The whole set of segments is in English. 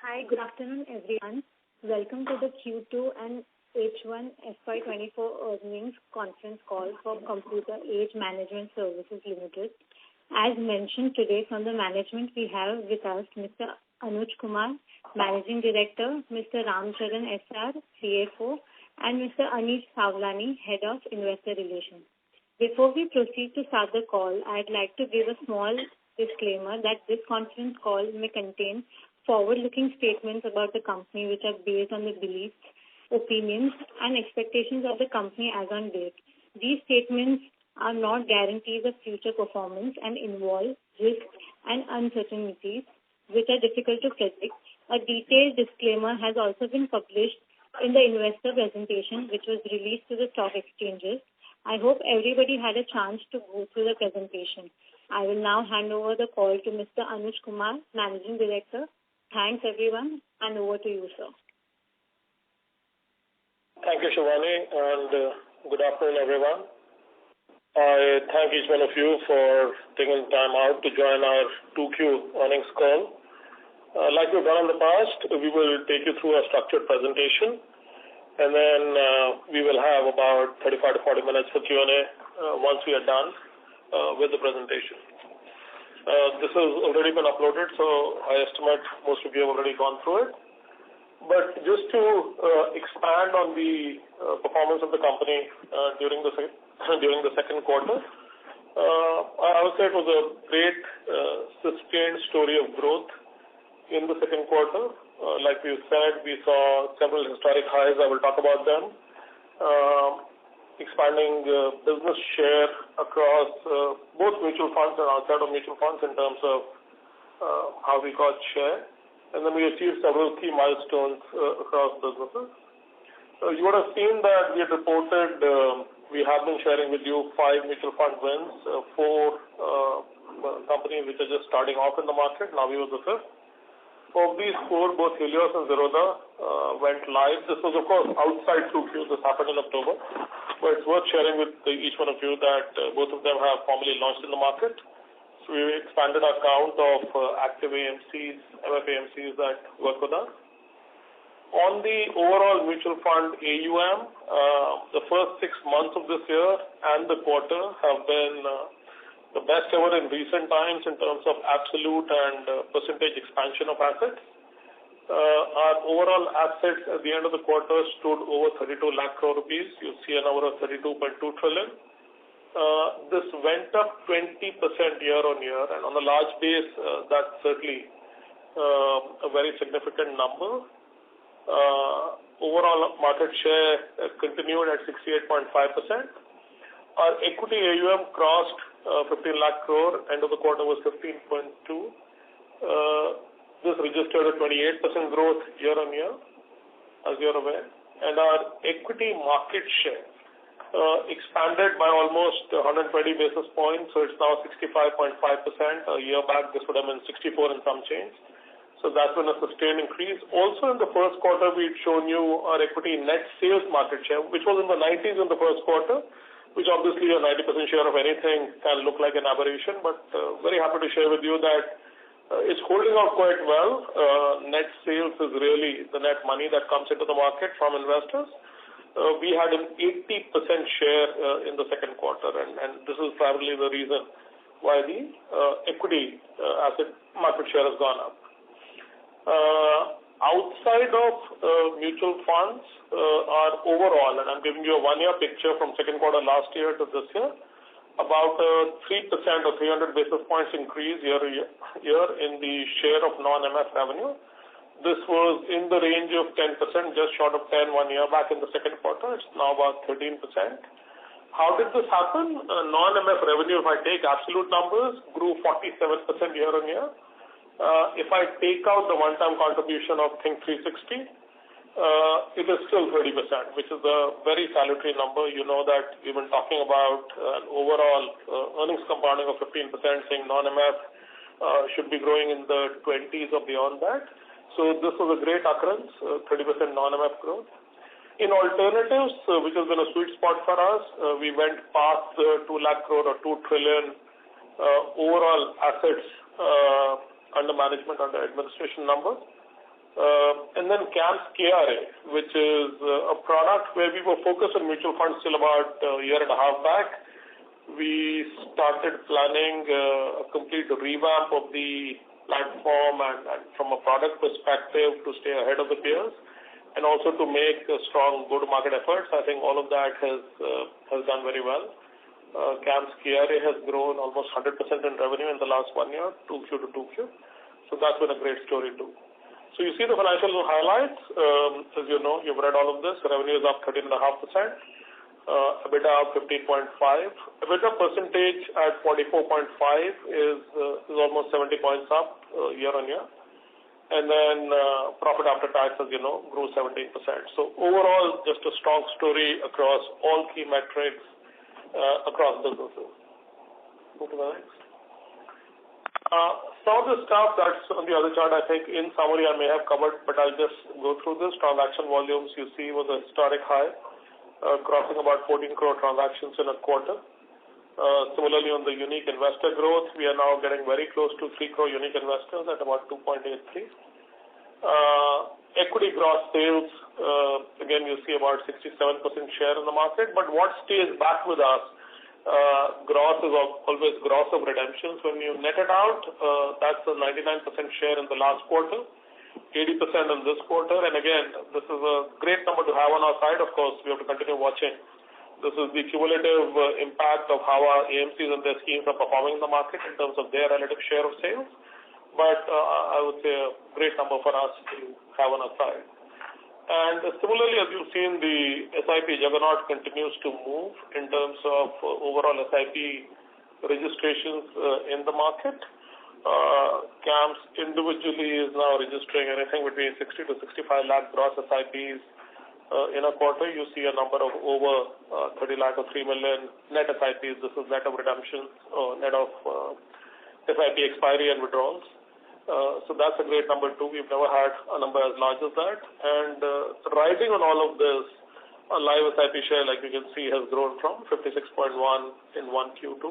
Hi, good afternoon, everyone. Welcome to the Q2 and H1 FY2024 earnings conference call for Computer Age Management Services Limited. As mentioned today from the management, we have with us Mr. Anuj Kumar, Managing Director, Mr. Ramcharan SR, CFO, and Mr. Anish Savlani, Head of Investor Relations. Before we proceed to start the call, I'd like to give a small disclaimer that this conference call may contain forward-looking statements about the company which are based on the beliefs, opinions, and expectations of the company as on date. These statements are not guarantees of future performance and involve risks and uncertainties which are difficult to predict. A detailed disclaimer has also been published in the investor presentation which was released to the stock exchanges. I hope everybody had a chance to go through the presentation. I will now hand over the call to Mr. Anuj Kumar, Managing Director. Thanks, everyone, and over to you, sir. Thank you, Shivani, and good afternoon, everyone. I thank each one of you for taking time out to join our 2Q earnings call. Like we've done in the past, we will take you through a structured presentation, and then we will have about 35 to 40 minutes for Q&A once we are done with the presentation. This has already been uploaded, so I estimate most of you have already gone through it. But just to expand on the performance of the company during the second quarter, I would say it was a great sustained story of growth in the second quarter. Like we said, we saw several historic highs. I will talk about them. Expanding business share across both mutual funds and outside of mutual funds in terms of how we got share. And then we achieved several key milestones across businesses. You would have seen that we had reported, we have been sharing with you 5 mutual fund wins, 4 companies which are just starting off in the market. Now we were the 5th. Of these 4, both Helios and Zerodha went live. This was, of course, outside 2Q. This happened in October. But it's worth sharing with each one of you that both of them have formally launched in the market. So we expanded our count of active AMCs, MFAMCs that work with us. On the overall mutual fund AUM, the first 6 months of this year and the quarter have been the best ever in recent times in terms of absolute and percentage expansion of assets. Our overall assets at the end of the quarter stood over 32 lakh crore rupees. You'll see a number of 32.2 trillion. This went up 20% year on year, and on a large base, that's certainly a very significant number. Overall market share continued at 68.5%. Our equity AUM crossed 15 lakh crore. End of the quarter was 15.2. This registered a 28% growth year on year, as you're aware. And our equity market share expanded by almost 120 basis points, so it's now 65.5%. A year back, this would have been 64 and some change. So that's been a sustained increase. Also in the first quarter, we'd shown you our equity net sales market share, which was in the 90s in the first quarter, which obviously a 90% share of anything can look like an aberration, but very happy to share with you that it's holding out quite well. Net sales is really the net money that comes into the market from investors. We had an 80% share in the second quarter, and this is probably the reason why the equity asset market share has gone up. Outside of mutual funds, are overall, and I'm giving you a 1-year picture from second quarter last year to this year, about 3% or 300 basis points increase year in the share of non-MF revenue. This was in the range of 10%, just short of 10 1 year back in the second quarter. It's now about 13%. How did this happen? Non-MF revenue, if I take absolute numbers, grew 47% year on year. If I take out the one-time contribution of Think 360, it is still 30%, which is a very salutary number. You know that we've been talking about an overall earnings compounding of 15%, saying non-MF should be growing in the 20s or beyond that. So this was a great occurrence, 30% non-MF growth. In alternatives, which has been a sweet spot for us, we went past 2 lakh crore or 2 trillion overall assets under management, under administration number. And then CAMS KRA, which is a product where we were focused on mutual funds till about a year and a half back. We started planning a complete revamp of the platform and from a product perspective to stay ahead of the peers and also to make strong go-to-market efforts. I think all of that has done very well. CAMS KRA has grown almost 100% in revenue in the last 1 year, 2Q to 2Q. So that's been a great story too. So you see the financial highlights. As you know, you've read all of this. Revenue is up 13.5%. EBITDA up 15.5. EBITDA percentage at 44.5 is almost 70 points up year on year. And then profit after tax, as you know, grew 17%. So overall, just a strong story across all key metrics across businesses. Move to the next. Some of the stuff that's on the other chart, I think in summary I may have covered, but I'll just go through this. Transaction volumes you see was a historic high, crossing about 14 crore transactions in a quarter. Similarly, on the unique investor growth, we are now getting very close to 3 crore unique investors at about 2.83. Equity gross sales, again, you see about 67% share in the market, but what stays back with us, gross is always gross of redemptions. When you net it out, that's a 99% share in the last quarter, 80% in this quarter. And again, this is a great number to have on our side. Of course, we have to continue watching. This is the cumulative impact of how our AMCs and their schemes are performing in the market in terms of their relative share of sales. But I would say a great number for us to have on our side. And similarly, as you've seen, the SIP juggernaut continues to move in terms of overall SIP registrations in the market. CAMS individually is now registering anything between 60 to 65 lakh gross SIPs in a quarter. You see a number of over 30 lakh or 3 million net SIPs. This is net of redemptions, net of SIP expiry and withdrawals. So that's a great number too. We've never had a number as large as that. And riding on all of this, a live SIP share, like you can see, has grown from 56.1 in 1Q2.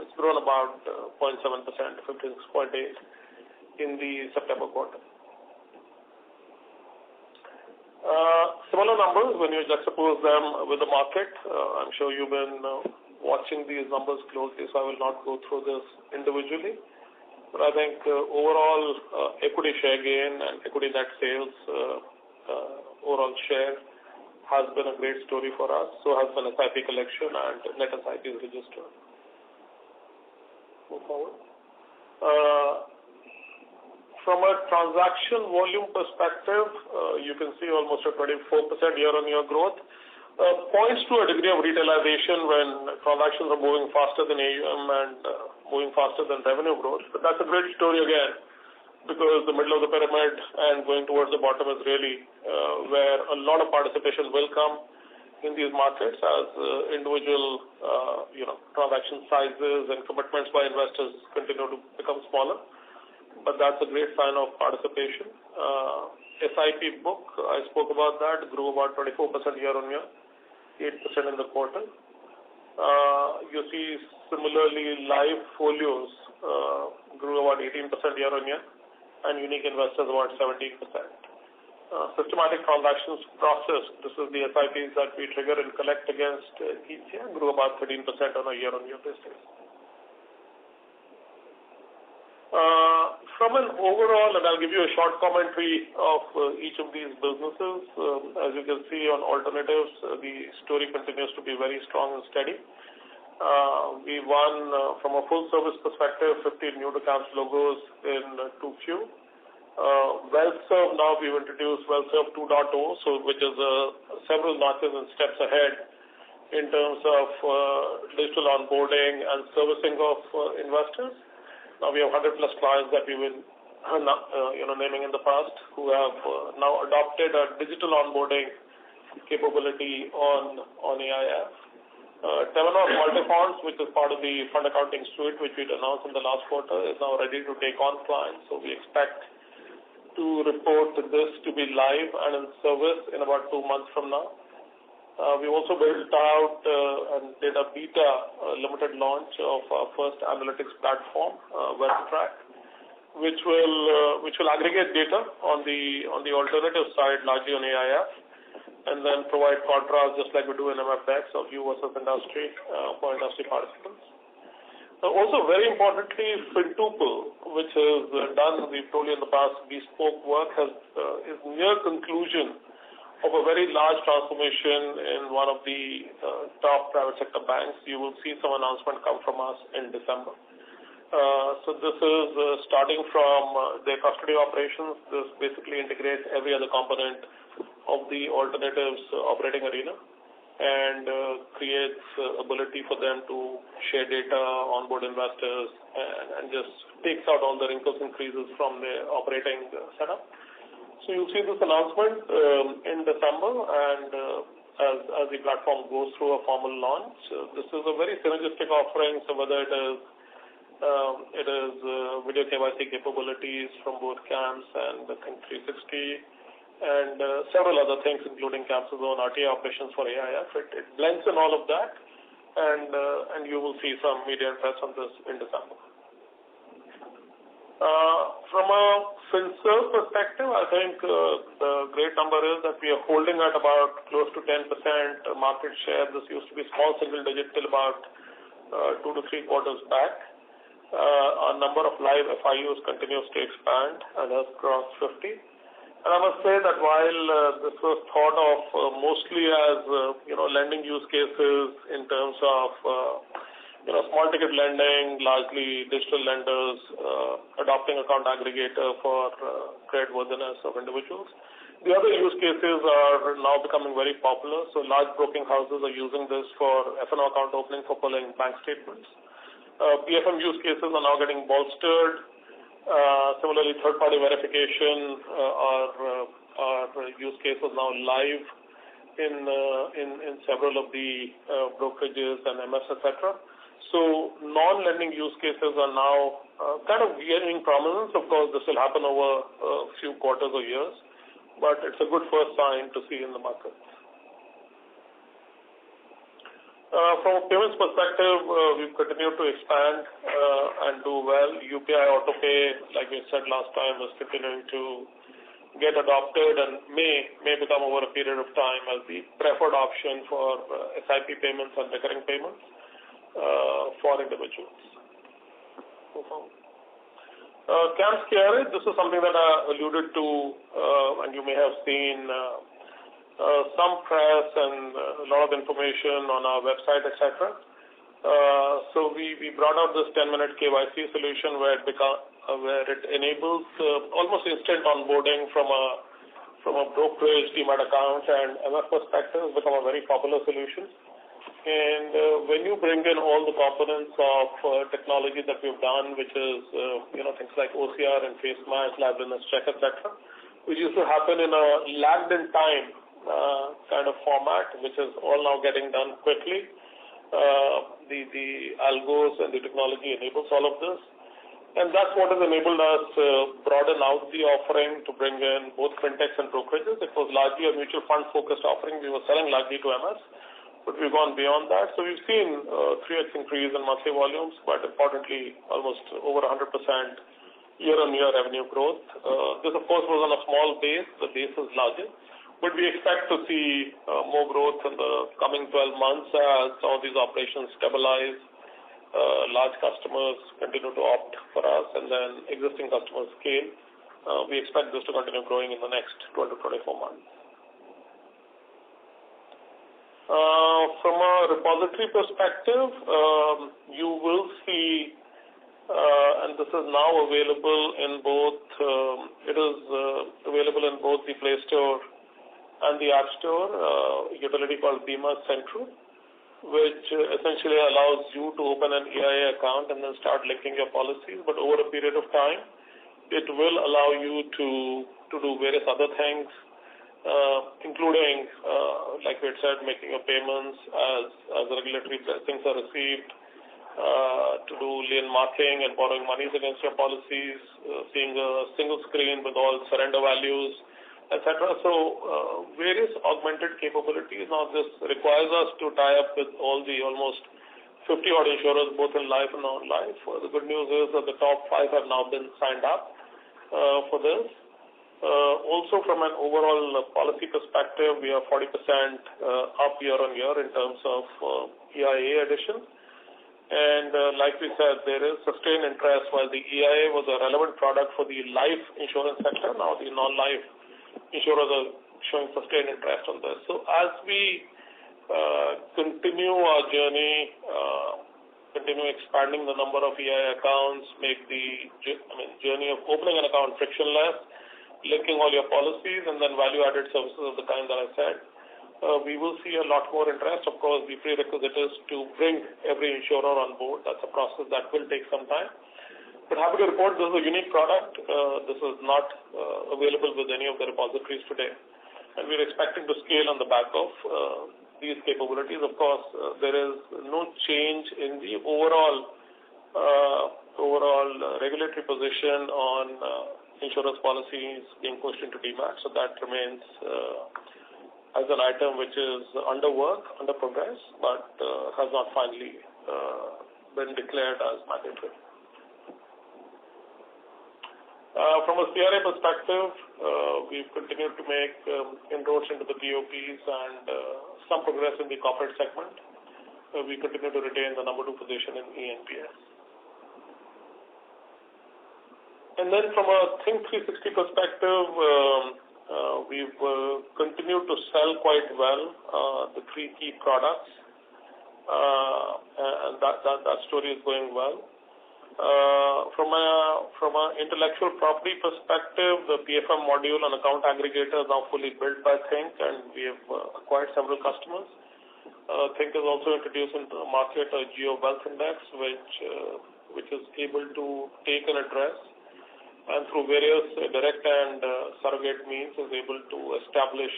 It's grown about 0.7% to 56.8 in the September quarter. Similar numbers when you juxtapose them with the market. I'm sure you've been watching these numbers closely, so I will not go through this individually. But I think overall equity share gain and equity net sales overall share has been a great story for us. So has been SIP collection and net SIPs registered. Move forward. From a transaction volume perspective, you can see almost a 24% year-on-year growth. Points to a degree of retailization when transactions are moving faster than AUM and moving faster than revenue growth. But that's a great story again, because the middle of the pyramid and going towards the bottom is really where a lot of participation will come in these markets as individual transaction sizes and commitments by investors continue to become smaller. But that's a great sign of participation. SIP book, I spoke about that, grew about 24% year-on-year, 8% in the quarter. You see similarly live folios grew about 18% year-on-year and unique investors about 17%. Systematic transactions processed, this is the SIPs that we trigger and collect against each year, grew about 13% on a year-on-year basis. From an overall, and I'll give you a short commentary of each of these businesses. As you can see on alternatives, the story continues to be very strong and steady. We won, from a full service perspective, 15 new to CAMS logos in 2Q. WealthServe, now we've introduced WealthServe 2.0, so which is several notches and steps ahead in terms of digital onboarding and servicing of investors. Now we have 100 plus clients that we've been naming in the past who have now adopted a digital onboarding capability on AIF. Temenos Multifonds, which is part of the fund accounting suite, which we announced in the last quarter, is now ready to take on clients. So we expect to report this to be live and in service in about 2 months from now. We also built out and did a beta limited launch of our first analytics platform, WealthTrack. which will aggregate data on the alternative side, largely on AIF, and then provide contrast just like we do in MFX of view versus industry for industry participants. Also, very importantly, Fintuple, which is done, we've told you in the past, bespoke work, is near conclusion of a very large transformation in one of the top private sector banks. You will see some announcement come from us in December. So this is starting from their custody operations. This basically integrates every other component of the alternatives operating arena and creates ability for them to share data, onboard investors, and just takes out all the wrinkles and creases from their operating setup. So you'll see this announcement in December, and as the platform goes through a formal launch, this is a very synergistic offering. So whether it is video KYC capabilities from both CAMS and the Think 360, and several other things, including CAMS' own RTA operations for AIF. It blends in all of that, and you will see some media press on this in December. From a FinServ perspective, I think the great number is that we are holding at about close to 10% market share. This used to be small single digit till about 2 to 3 quarters back. Our number of live FIUs continues to expand and has crossed 50. And I must say that while this was thought of mostly as lending use cases in terms of small ticket lending, largely digital lenders adopting account aggregator for creditworthiness of individuals, the other use cases are now becoming very popular. So large broking houses are using this for F&O account opening for pulling bank statements. PFM use cases are now getting bolstered. Similarly, third-party verification are use cases now live in several of the brokerages and MS, etc. So non-lending use cases are now kind of gaining prominence. Of course, this will happen over a few quarters or years, but it's a good first sign to see in the market. From a payments perspective, we've continued to expand and do well. UPI AutoPay, like we said last time, is continuing to get adopted and may become over a period of time as the preferred option for SIP payments and recurring payments for individuals. CAMS KRA, this is something that I alluded to, and you may have seen some press and a lot of information on our website, etc. So we brought out this 10-minute KYC solution where it enables almost instant onboarding from a brokerage demat account, and MF perspective has become a very popular solution. And when you bring in all the components of technology that we've done, which is things like OCR and face match, liveness check, etc., which used to happen in a lagged in time kind of format, which is all now getting done quickly. The algos and the technology enables all of this. And that's what has enabled us to broaden out the offering to bring in both fintechs and brokerages. It was largely a mutual fund focused offering. We were selling largely to MS, but we've gone beyond that. So we've seen 3x increase in monthly volumes, but importantly, almost over 100% year-on-year revenue growth. This, of course, was on a small base. The base is larger. But we expect to see more growth in the coming 12 months as some of these operations stabilize, large customers continue to opt for us, and then existing customers scale. We expect this to continue growing in the next 12 to 24 months. From a repository perspective, you will see, and this is now available in both, available in both the Play Store and the App Store, utility called Bima Central, which essentially allows you to open an EIA account and then start linking your policies. But over a period of time, it will allow you to do various other things, including, like we had said, making your payments as regulatory things are received, to do lien marking and borrowing monies against your policies, seeing a single screen with all surrender values, etc. So various augmented capabilities. Now this requires us to tie up with all the almost 50-odd insurers, both in life and non-life. The good news is that the top 5 have now been signed up for this. Also, from an overall policy perspective, we are 40% up year-on-year in terms of EIA addition. And like we said, there is sustained interest. While the EIA was a relevant product for the life insurance sector, now the non-life insurers are showing sustained interest on this. So as we continue our journey, continue expanding the number of EIA accounts, make the journey of opening an account frictionless, linking all your policies, and then value-added services of the kind that I said, we will see a lot more interest. Of course, the prerequisite is to bring every insurer on board. That's a process that will take some time. But happy to report this is a unique product. This is not available with any of the repositories today. And we're expecting to scale on the back of these capabilities. Of course, there is no change in the overall regulatory position on insurance policies being pushed into DMAT. So that remains as an item which is under work, under progress, but has not finally been declared as mandatory. From a CRA perspective, we've continued to make inroads into the POPs and some progress in the corporate segment. We continue to retain the number 2 position in ENPS. And then from a Think 360 perspective, we've continued to sell quite well the 3 key products, and that story is going well. From an intellectual property perspective, the PFM module and account aggregator is now fully built by Think, and we have acquired several customers. Think has also introduced into the market a Geo Wealth Index, which is able to take an address and through various direct and surrogate means is able to establish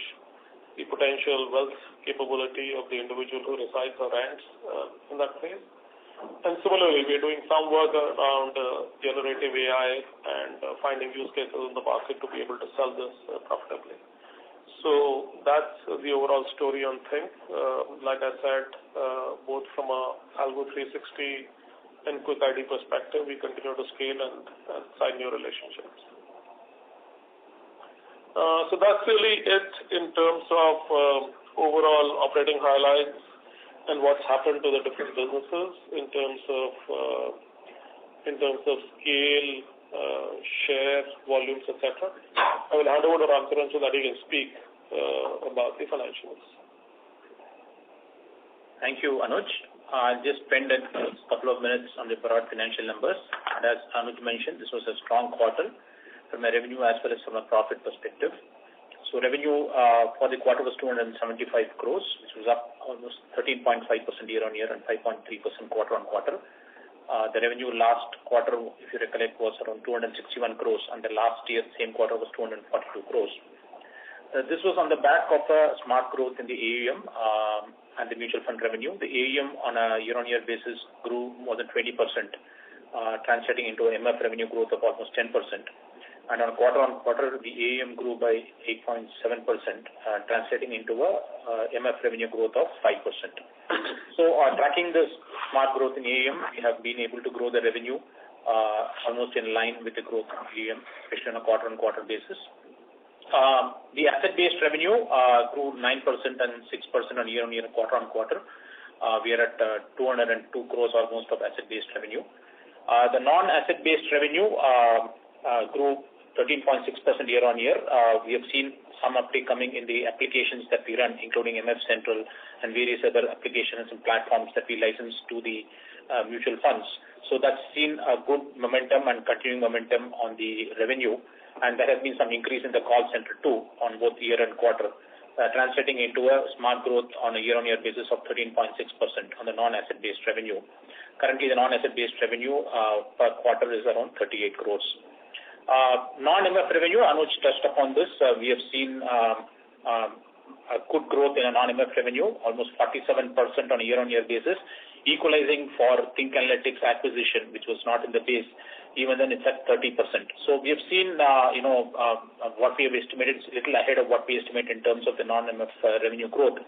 the potential wealth capability of the individual who resides or rents in that place. And similarly, we are doing some work around generative AI and finding use cases in the market to be able to sell this profitably. So that's the overall story on Think. Like I said, both from a Algo 360 and Quick ID perspective, we continue to scale and sign new relationships. So that's really it in terms of overall operating highlights and what's happened to the different businesses in terms of scale, share, volumes, etc. I will hand over to Ramcharan so that he can speak about the financials. Thank you, Anuj. I'll just spend a couple of minutes on the broad financial numbers. And as Anuj mentioned, this was a strong quarter from a revenue as well as from a profit perspective. So revenue for the quarter was 275 crores, which was up almost 13.5% year-on-year and 5.3% quarter-on-quarter. The revenue last quarter, if you recollect, was around 261 crores, and the last year, same quarter, was 242 crores. This was on the back of a smart growth in the AUM and the mutual fund revenue. The AUM on a year-on-year basis grew more than 20%, translating into MF revenue growth of almost 10%. And on quarter-on-quarter, the AUM grew by 8.7%, translating into a MF revenue growth of 5%. So tracking this smart growth in AUM, we have been able to grow the revenue almost in line with the growth of AUM, especially on a quarter-on-quarter basis. The asset-based revenue grew 9% and 6% on year-on-year and quarter-on-quarter. We are at 202 crores almost of asset-based revenue. The non-asset-based revenue grew 13.6% year-on-year. We have seen some uptake coming in the applications that we run, including MF Central and various other applications and platforms that we license to the mutual funds. So that's seen a good momentum and continuing momentum on the revenue. And there has been some increase in the call center too on both year and quarter, translating into a smart growth on a year-on-year basis of 13.6% on the non-asset-based revenue. Currently, the non-asset-based revenue per quarter is around 38 crores. Non-MF revenue, Anuj touched upon this. We have seen a good growth in a non-MF revenue, almost 47% on a year-on-year basis, equalizing for Think Analytics acquisition, which was not in the base. Even then, it's at 30%. So we have seen, what we have estimated is a little ahead of what we estimate in terms of the non-MF revenue growth.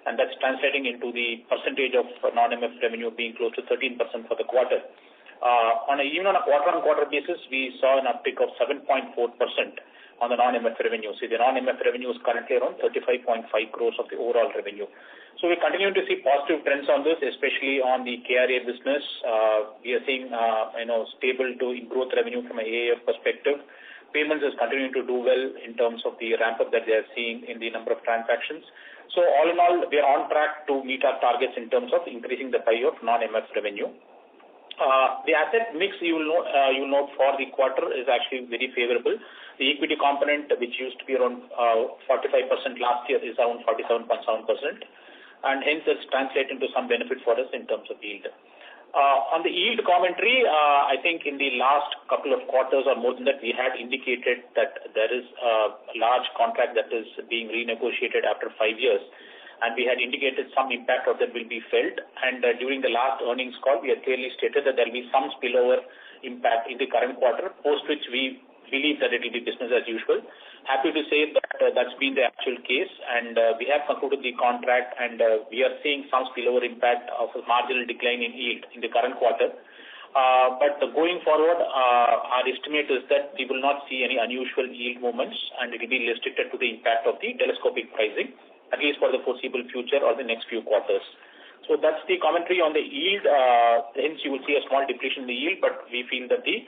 and that's translating into the percentage of non-MF revenue being close to 13% for the quarter. Even on a quarter-on-quarter basis, we saw an uptick of 7.4% on the non-MF revenue. See, the non-MF revenue is currently around 35.5 crores of the overall revenue. So we continue to see positive trends on this, especially on the KRA business. We are seeing, stable to growth revenue from an AAF perspective. Payments is continuing to do well in terms of the ramp-up that they are seeing in the number of transactions. So all in all, we are on track to meet our targets in terms of increasing the pie of non-MF revenue. The asset mix you will note for the quarter is actually very favorable. The equity component, which used to be around 45% last year, is around 47.7%, and hence it's translating to some benefit for us in terms of yield. On the yield commentary, I think in the last couple of quarters or more than that, we had indicated that there is a large contract that is being renegotiated after 5 years, and we had indicated some impact of that will be felt. And during the last earnings call, we had clearly stated that there will be some spillover impact in the current quarter, post which we believe that it will be business as usual. Happy to say that that's been the actual case, and we have concluded the contract, and we are seeing some spillover impact of a marginal decline in yield in the current quarter. But going forward, our estimate is that we will not see any unusual yield movements, and it will be restricted to the impact of the telescopic pricing, at least for the foreseeable future or the next few quarters. So that's the commentary on the yield. Hence, you will see a small depletion in the yield, but we feel that the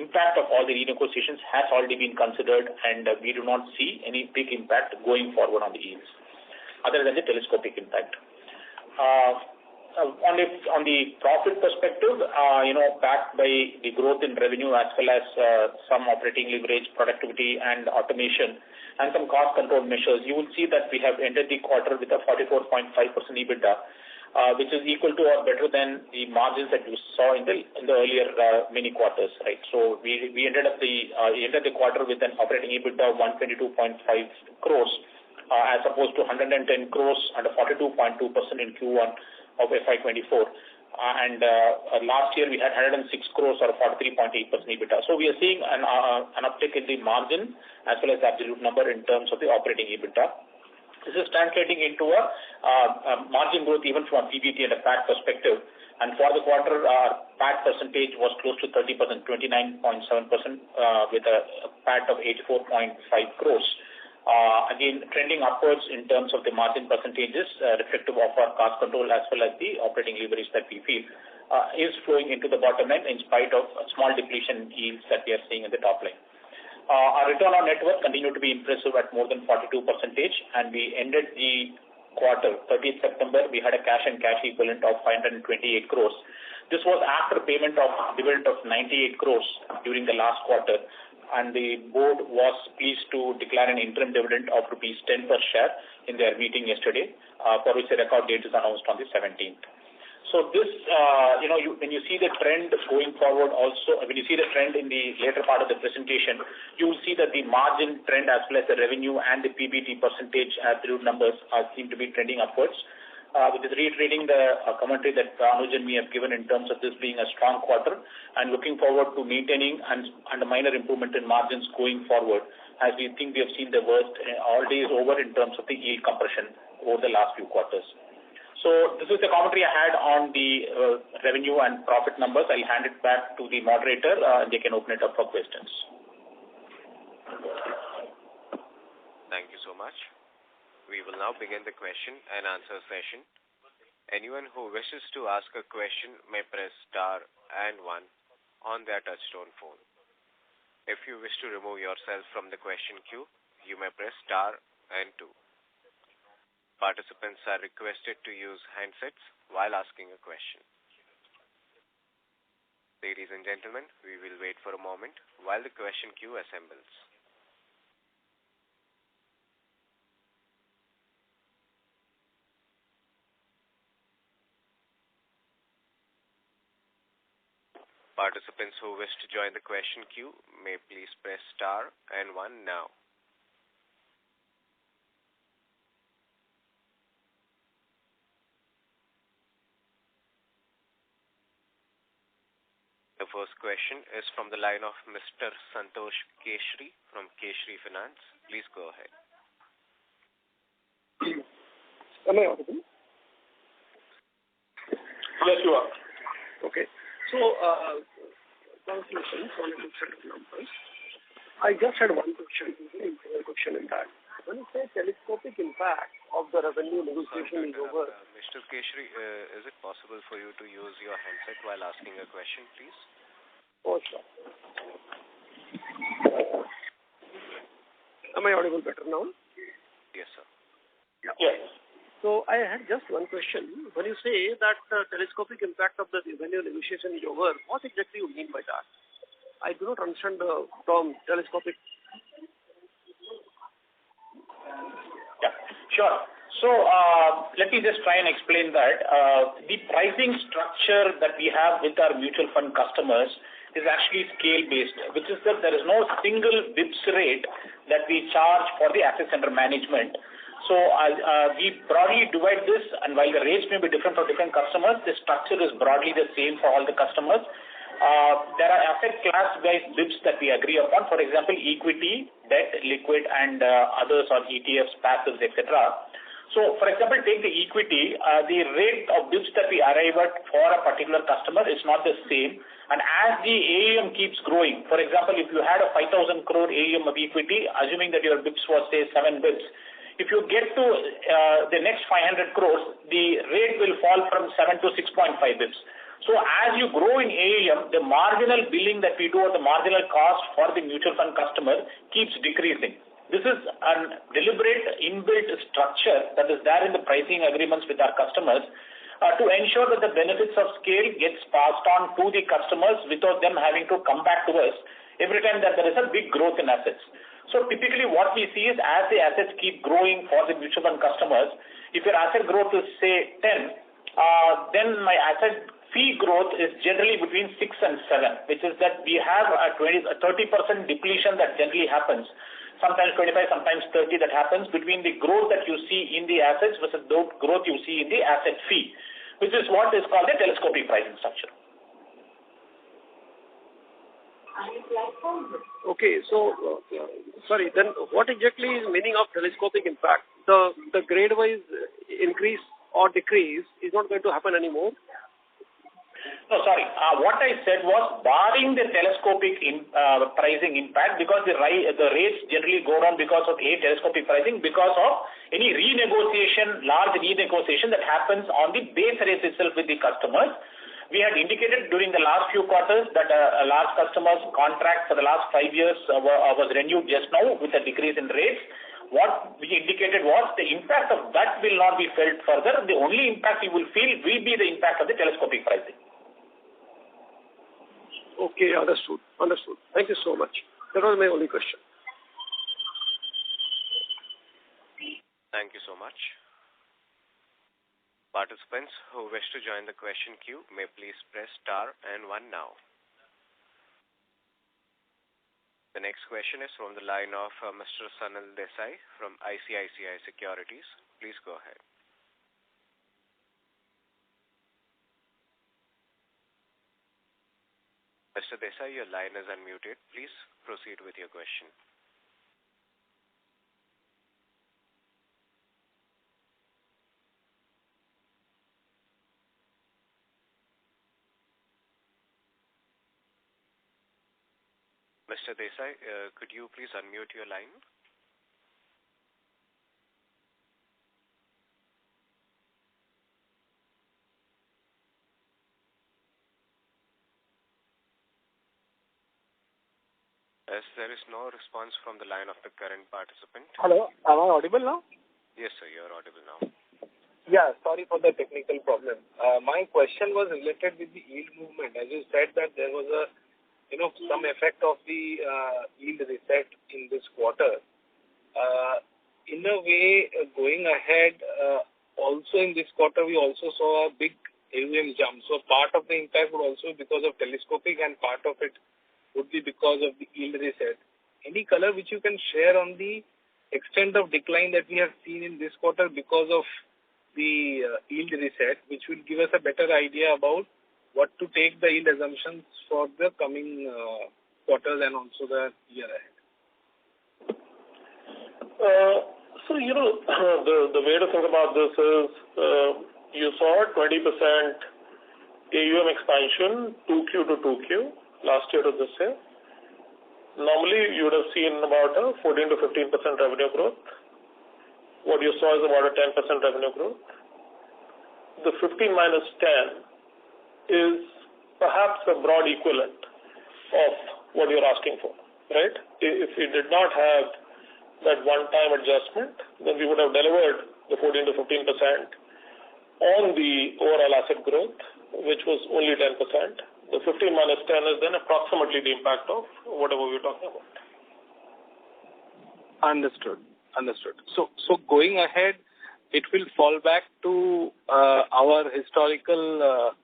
impact of all the renegotiations has already been considered, and we do not see any big impact going forward on the yields, other than the telescopic impact. On the profit perspective, backed by the growth in revenue as well as some operating leverage, productivity, and automation, and some cost control measures, you will see that we have ended the quarter with a 44.5% EBITDA, which is equal to or better than the margins that you saw in the earlier many quarters, right? So we ended the quarter with an operating EBITDA of 122.5 crores, as opposed to 110 crores and a 42.2% in Q1 of FY24. And last year we had 106 crores or 43.8% EBITDA. So we are seeing an uptick in the margin as well as the absolute number in terms of the operating EBITDA. This is translating into a margin growth even from a PBT and a PAT perspective. And for the quarter, our PAT percentage was close to 30%, 29.7%, with a PAT of 84.5 crores. Again, trending upwards in terms of the margin percentages, reflective of our cost control as well as the operating leverage that we feel is flowing into the bottom line in spite of small depletion yields that we are seeing in the top line. Our return on net worth continued to be impressive at more than 42%, and we ended the quarter, 30th September, we had a cash and cash equivalent of 528 crores. This was after payment of dividend of 98 crores during the last quarter, and the board was pleased to declare an interim dividend of rupees 10 per share in their meeting yesterday, for which the record date is announced on the 17th. So this, when you see the trend going forward also, when you see the trend in the later part of the presentation, you will see that the margin trend as well as the revenue and the PBT percentage absolute numbers seem to be trending upwards, which is reiterating the commentary that Anuj and me have given in terms of this being a strong quarter, and looking forward to maintaining and a minor improvement in margins going forward, as we think we have seen the worst all days over in terms of the yield compression over the last few quarters. So this is the commentary I had on the revenue and profit numbers. I'll hand it back to the moderator, and they can open it up for questions. Thank you so much. We will now begin the question and answer session. Anyone who wishes to ask a question may press star and 1 on their touchtone phone. If you wish to remove yourself from the question queue, you may press star and 2. Participants are requested to use handsets while asking a question. Ladies and gentlemen, we will wait for a moment while the question queue assembles. Participants who wish to join the question queue may please press star and 1 now. The first question is from the line of Mr. Santosh Keshri from Keshri Finance. Please go ahead. Am I audible? Yes, you are. Okay. So, congratulations on a good set of numbers. I just had one question, in that. When you say telescopic impact of the revenue negotiation is over... Mr. Keshri, is it possible for you to use your handset while asking a question, please? Oh, sure. Am I audible better now? Yes, sir. Yeah. Yes. So I had just one question. When you say that telescopic impact of the revenue negotiation is over, what exactly you mean by that? I do not understand the term telescopic. Yeah, sure. So let me just try and explain that. The pricing structure that we have with our mutual fund customers is actually scale-based, which is that there is no single BIPS rate that we charge for the assets under management. So we broadly divide this, and while the rates may be different for different customers, the structure is broadly the same for all the customers. There are asset class-wise BIPS that we agree upon. For example, equity, debt, liquid, and others on ETFs, passives, etc. So, for example, take the equity. The rate of BIPS that we arrive at for a particular customer is not the same. And as the AUM keeps growing, for example, if you had a 5,000 crore AUM of equity, assuming that your BIPS was, say, 7 BIPS, if you get to the next 500 crores, the rate will fall from 7 to 6.5 BIPS. So as you grow in AUM, the marginal billing that we do or the marginal cost for the mutual fund customer keeps decreasing. This is a deliberate inbuilt structure that is there in the pricing agreements with our customers to ensure that the benefits of scale gets passed on to the customers without them having to come back to us every time that there is a big growth in assets. So typically what we see is as the assets keep growing for the mutual fund customers, if your asset growth is say 10, then my asset fee growth is generally between 6 and 7, which is that we have a 30% depletion that generally happens. Sometimes 25, sometimes 30 that happens between the growth that you see in the assets versus the growth you see in the asset fee, which is what is called a telescopic pricing structure. Okay, so, sorry, then what exactly is meaning of telescopic impact? The grade-wise increase or decrease is not going to happen anymore? No, sorry. What I said was barring the telescopic pricing impact, because the rates generally go down because of telescopic pricing, because of any renegotiation, large renegotiation that happens on the base rates itself with the customers. We had indicated during the last few quarters that a large customer's contract for the last 5 years was renewed just now with a decrease in rates. What we indicated was the impact of that will not be felt further. The only impact you will feel will be the impact of the telescopic pricing. Okay, understood. Thank you so much. That was my only question. Thank you so much. Participants who wish to join the question queue may please press star and 1 now. The next question is from the line of Mr. Sanal Desai from ICICI Securities. Please go ahead. Mr. Desai, your line is unmuted. Please proceed with your question. Mr. Desai, could you please unmute your line? As there is no response from the line of the current participant. Hello, am I audible now? Yes, sir, you are audible now. Yeah, sorry for the technical problem. My question was related with the yield movement. As you said that there was a, some effect of the yield reset in this quarter. In a way, going ahead, also in this quarter, we also saw a big AUM jump. So part of the impact would also be because of telescopic and part of it would be because of the yield reset. Any color which you can share on the extent of decline that we have seen in this quarter because of the yield reset, which will give us a better idea about what to take the yield assumptions for the coming quarters and also the year ahead. So So, the way to think about this is you saw 20% AUM expansion 2Q to 2Q last year to this year. Normally, you would have seen about a 14 to 15% revenue growth. What you saw is about a 10% revenue growth. The 15 minus 10 is perhaps a broad equivalent of what you're asking for, right? If we did not have that one-time adjustment, then we would have delivered the 14 to 15% on the overall asset growth, which was only 10%. The 15 minus 10 is then approximately the impact of whatever we're talking about. Understood. So going ahead, it will fall back to our historical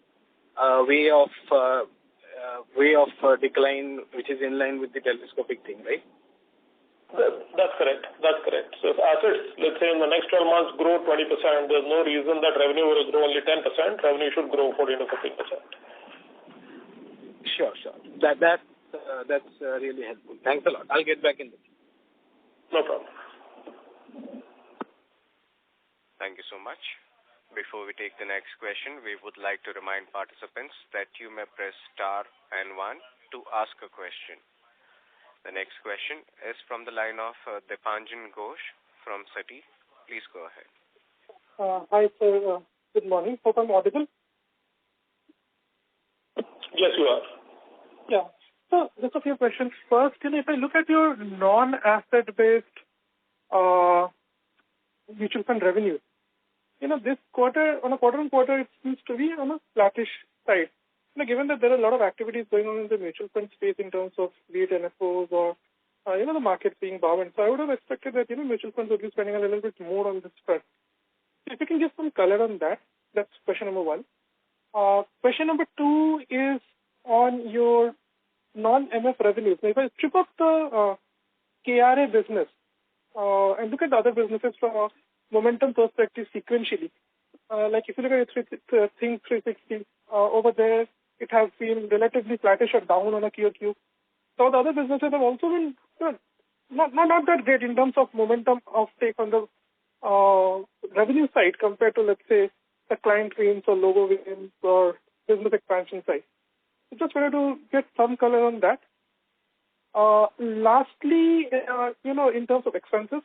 way of decline, which is in line with the telescopic thing, right? That's correct. So if assets, let's say in the next 12 months, grow 20%, there's no reason that revenue will grow only 10%. Revenue should grow 14 to 15%. Sure. That's really helpful. Thanks a lot. I'll get back in the queue. No problem. Thank you so much. Before we take the next question, we would like to remind participants that you may press star and 1 to ask a question. The next question is from the line of Dipanjan Ghosh from Citi. Please go ahead. Hi, sir. Good morning. Hope I'm audible. Yes, you are. Yeah. So just a few questions. First, if I look at your non-asset-based mutual fund revenues, this quarter, on a quarter-on-quarter, it seems to be on a flattish side. Given that there are a lot of activities going on in the mutual fund space in terms of be it NFOs or, the market being buoyant. So I would have expected that, mutual funds would be spending a little bit more on this front. If you can give some color on that, that's question number 1. Question number 2 is on your non-MF revenues. Now, if I strip up the KRA business and look at the other businesses from a momentum perspective sequentially, like if you look at Think 360, over there, it has been relatively flattish or down on a QOQ. So the other businesses have also been not that great in terms of momentum of take on the revenue side compared to, let's say, the client wins or logo wins or business expansion side. So just wanted to get some color on that. Lastly, in terms of expenses,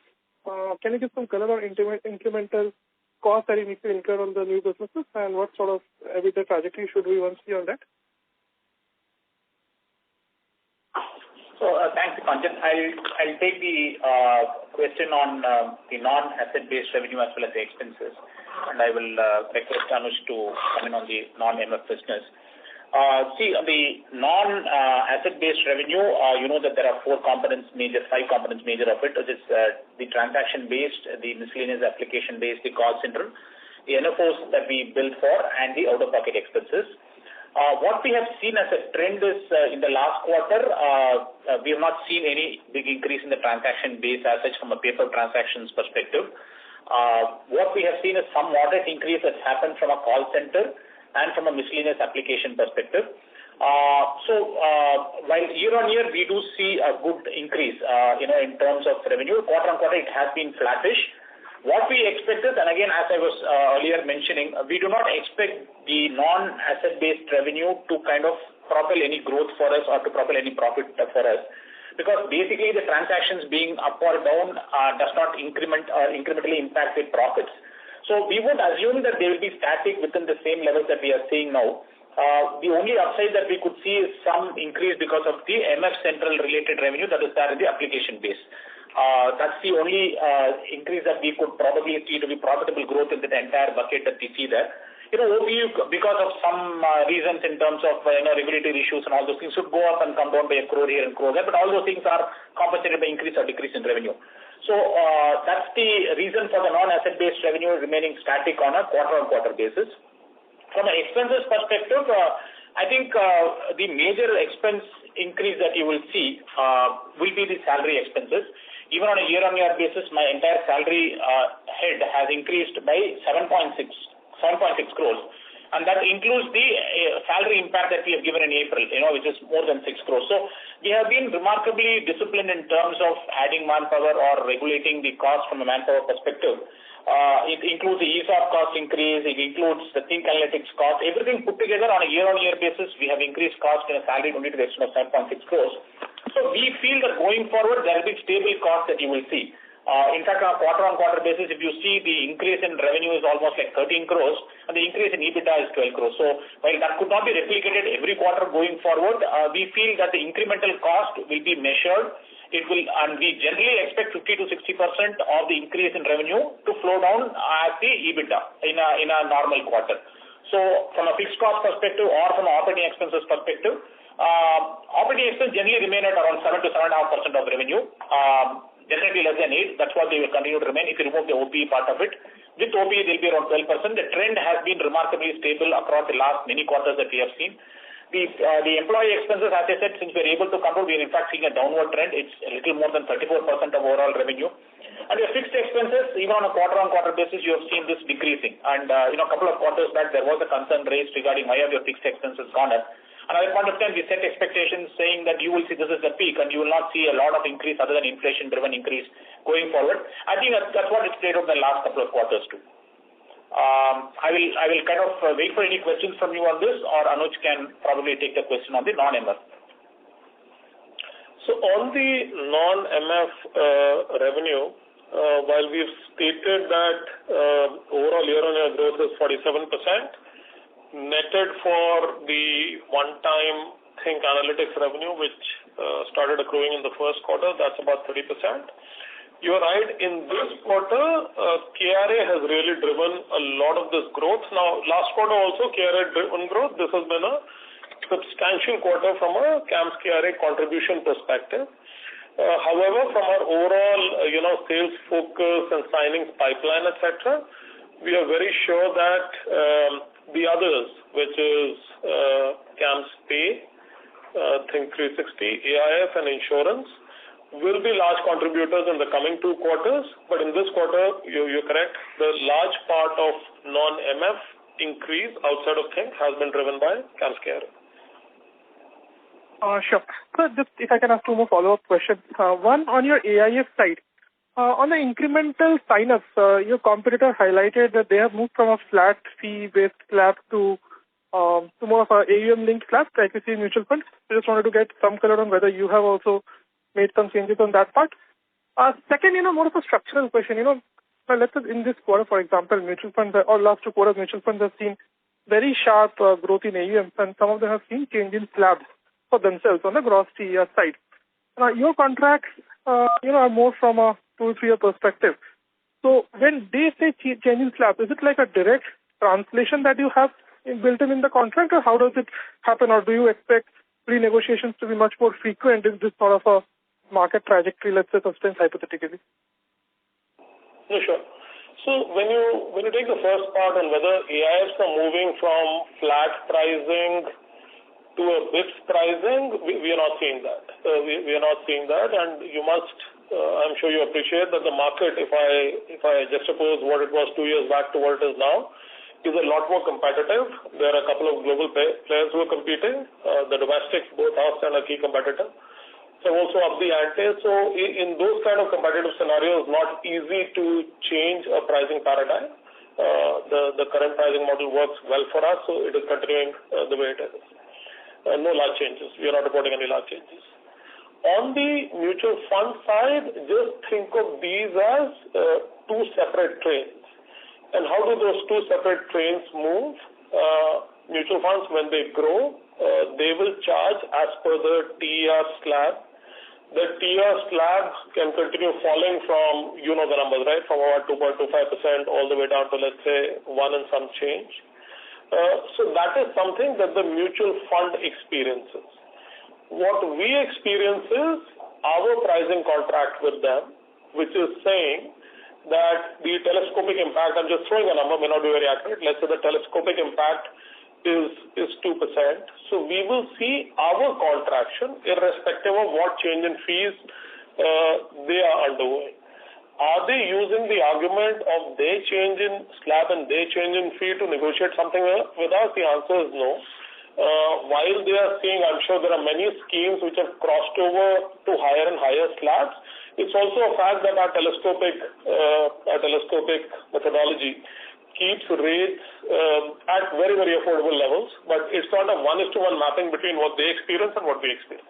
can you give some color on incremental costs that you need to incur on the new businesses and what sort of EBITDA trajectory should we want to see on that? So thanks, Dipanjan. I'll take the question on the non-asset-based revenue as well as the expenses, and I will request Anush to come in on the non-MF business. See, on the non-asset-based revenue, you know that there are 5 components major of it. It is the transaction-based, the miscellaneous application-based, the call center, the NFOs that we build for, and the out-of-pocket expenses. What we have seen as a trend is in the last quarter, we have not seen any big increase in the transaction-based assets from a paper transactions perspective. What we have seen is some moderate increase has happened from a call center and from a miscellaneous application perspective. So while year on year we do see a good increase, in terms of revenue, quarter on quarter it has been flattish. What we expected, and again, as I was earlier mentioning, we do not expect the non-asset-based revenue to kind of propel any growth for us or to propel any profit for us. Because basically the transactions being up or down does not incrementally impact the profits. So we would assume that they will be static within the same levels that we are seeing now. The only upside that we could see is some increase because of the MF Central related revenue that is there in the application base. That's the only increase that we could probably see to be profitable growth in the entire bucket that we see there. OPU, because of some reasons in terms of regulatory issues and all those things, should go up and come down by a crore here and crore there, but all those things are compensated by increase or decrease in revenue. So that's the reason for the non-asset-based revenue remaining static on a quarter-on-quarter basis. From an expenses perspective, I think the major expense increase that you will see will be the salary expenses. Even on a year-on-year basis, my entire salary head has increased by 7.6 crores. And that includes the salary impact that we have given in April, which is more than 6 crores. So we have been remarkably disciplined in terms of adding manpower or regulating the cost from a manpower perspective. It includes the ESOP cost increase, it includes the Think Analytics cost, everything put together on a year-on-year basis, we have increased cost in a salary only to the extent of 7.6 crores. So we feel that going forward, there will be stable cost that you will see. In fact, on a quarter-on-quarter basis, if you see the increase in revenue is almost like 13 crores, and the increase in EBITDA is 12 crores. So while that could not be replicated every quarter going forward, we feel that the incremental cost will be measured. And we generally expect 50 to 60% of the increase in revenue to flow down at the EBITDA in a normal quarter. So from a fixed cost perspective or from an operating expenses perspective, operating expenses generally remain at around 7 to 7.5% of revenue. Definitely less than 8. That's what they will continue to remain if you remove the OPE part of it. With OPE, they'll be around 12%. The trend has been remarkably stable across the last many quarters that we have seen. The employee expenses, as I said, since we're able to control, we're in fact seeing a downward trend. It's a little more than 34% of overall revenue. And your fixed expenses, even on a quarter-on-quarter basis, you have seen this decreasing. And, a couple of quarters back, there was a concern raised regarding why have your fixed expenses gone up. And at that point of time, we set expectations saying that you will see this is the peak and you will not see a lot of increase other than inflation-driven increase going forward. I think that's what it's played over the last couple of quarters too. I will kind of wait for any questions from you on this, or Anuj can probably take the question on the non-MF. So on the non-MF revenue, while we've stated that overall year-on-year growth is 47%, netted for the one-time Think Analytics revenue, which started accruing in the first quarter, that's about 30%. You're right, in this quarter, KRA has really driven a lot of this growth. Now, last quarter also, KRA driven growth. This has been a substantial quarter from a CAMS KRA contribution perspective. However, from our overall, sales focus and signings pipeline, etc., we are very sure that the others, which is CAMS Pay, Think 360, AIF, and insurance, will be large contributors in the coming 2 quarters. But in this quarter, you're correct, the large part of non-MF increase outside of Think has been driven by CAMS KRA. Sure. So just if I can ask 2 more follow-up questions. One, on your AIF side, on the incremental sign-ups, your competitor highlighted that they have moved from a flat fee-based slab to more of a AUM-linked slab, like we see in mutual funds. I just wanted to get some color on whether you have also made some changes on that part. Second, more of a structural question. Let's say in this quarter, for example, mutual funds, or last 2 quarters, mutual funds have seen very sharp growth in AUM, and some of them have seen change in slabs for themselves on the gross TER side. Your contracts, are more from a 2 to 3 year perspective. So when they say change in slab, is it like a direct translation that you have built in the contract, or how does it happen, or do you expect renegotiations to be much more frequent in this sort of a market trajectory, let's say, sustains hypothetically? No, sure. So when you take the first part on whether AIFs are moving from flat pricing to a BIPS pricing, we are not seeing that. We are not seeing that, and you must, I'm sure you appreciate that the market, if I juxtapose what it was 2 years back to what it is now, is a lot more competitive. There are a couple of global players who are competing. The domestics, both us and a key competitor, so also up the ante. So in those kind of competitive scenarios, not easy to change a pricing paradigm. The current pricing model works well for us, so it is continuing the way it is. No large changes. We are not reporting any large changes. On the mutual fund side, just think of these as 2 separate trains. And how do those 2 separate trains move? Mutual funds, when they grow, they will charge as per the TER slab. The TER slab can continue falling from, the numbers, right, from about 2.25% all the way down to, let's say, 1 and some change. So that is something that the mutual fund experiences. What we experience is our pricing contract with them, which is saying that the telescopic impact, I'm just throwing a number, may not be very accurate, let's say the telescopic impact is 2%. So we will see our contraction irrespective of what change in fees they are undergoing. Are they using the argument of their change in slab and their change in fee to negotiate something with us? The answer is no. While they are saying, I'm sure there are many schemes which have crossed over to higher and higher slabs, it's also a fact that our telescopic methodology keeps rates at very, very affordable levels, but it's not a 1:1 mapping between what they experience and what we experience.